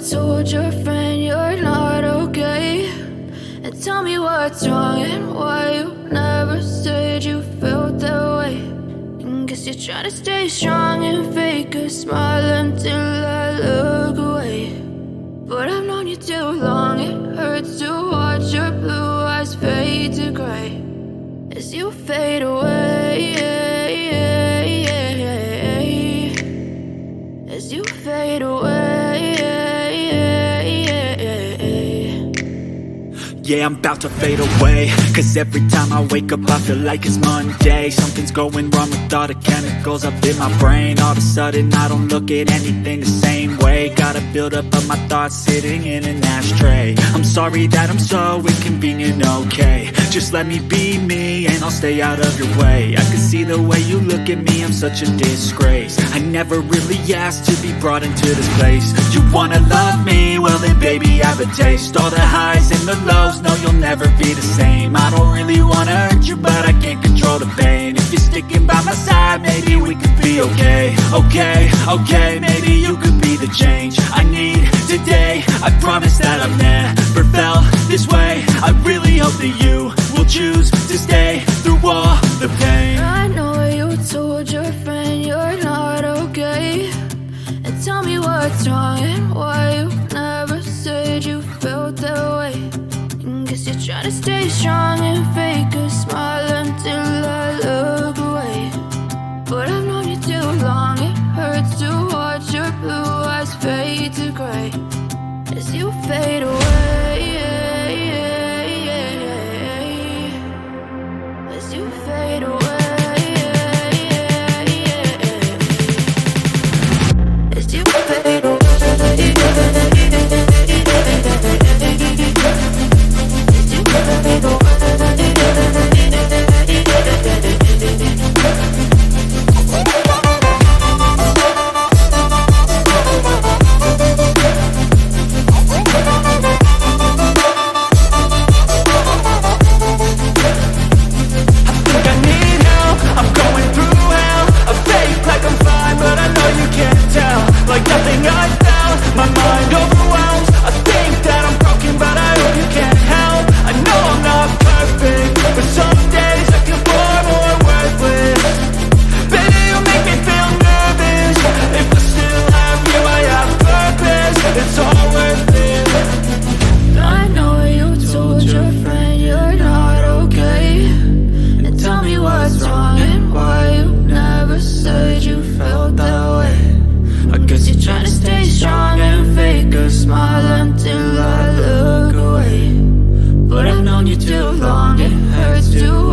told your friend you're not okay? And tell me what's wrong and why you never said you felt that way. And guess you're trying to stay strong and fake a smile until I look away. But I've known you too long, it hurts to watch your blue eyes fade to gray as you fade away, as you fade away. Yeah, I'm about to fade away, cause every time I wake up I feel like it's Monday. Something's going wrong with all the chemicals up in my brain. All of a sudden I don't look at anything the same way. Got a buildup of my thoughts sitting in an ashtray. I'm sorry that I'm so inconvenient, okay? Just let me be me and I'll stay out of your way. I can see the way you look at me, I'm such a disgrace. I never really asked to be brought into this place. You wanna love me? Well then baby I have a taste. All the highs and the lows, no you'll never be the same. I don't really wanna hurt you but I can't control the pain. If you're sticking by my side maybe we could be okay. Okay, maybe you could be the change I need today. I promise that I've never felt this way. I really hope that you will choose to stay through all the pain. I know you told your friend you're not okay. And tell me what's wrong and why you never said you felt that way. And guess you're trying to stay strong and fake a smile until I look away. But I've known you too long, it hurts to watch your blue eyes fade to gray as you fade away, as you fade away, as you fade away, as you fade away. Like nothing I felt, my mind overwhelms. I think that I'm broken, but I hope you can't help. I know I'm not perfect, but some days I feel far more worthless. Baby, you make me feel nervous. If I still have you, I have purpose. It's all worth it. I know you told your friend you're not okay. And tell me what's wrong and why you never said you felt that way. I guess you're trying to stay strong and fake a smile until I look away. But I've known you too long, it hurts to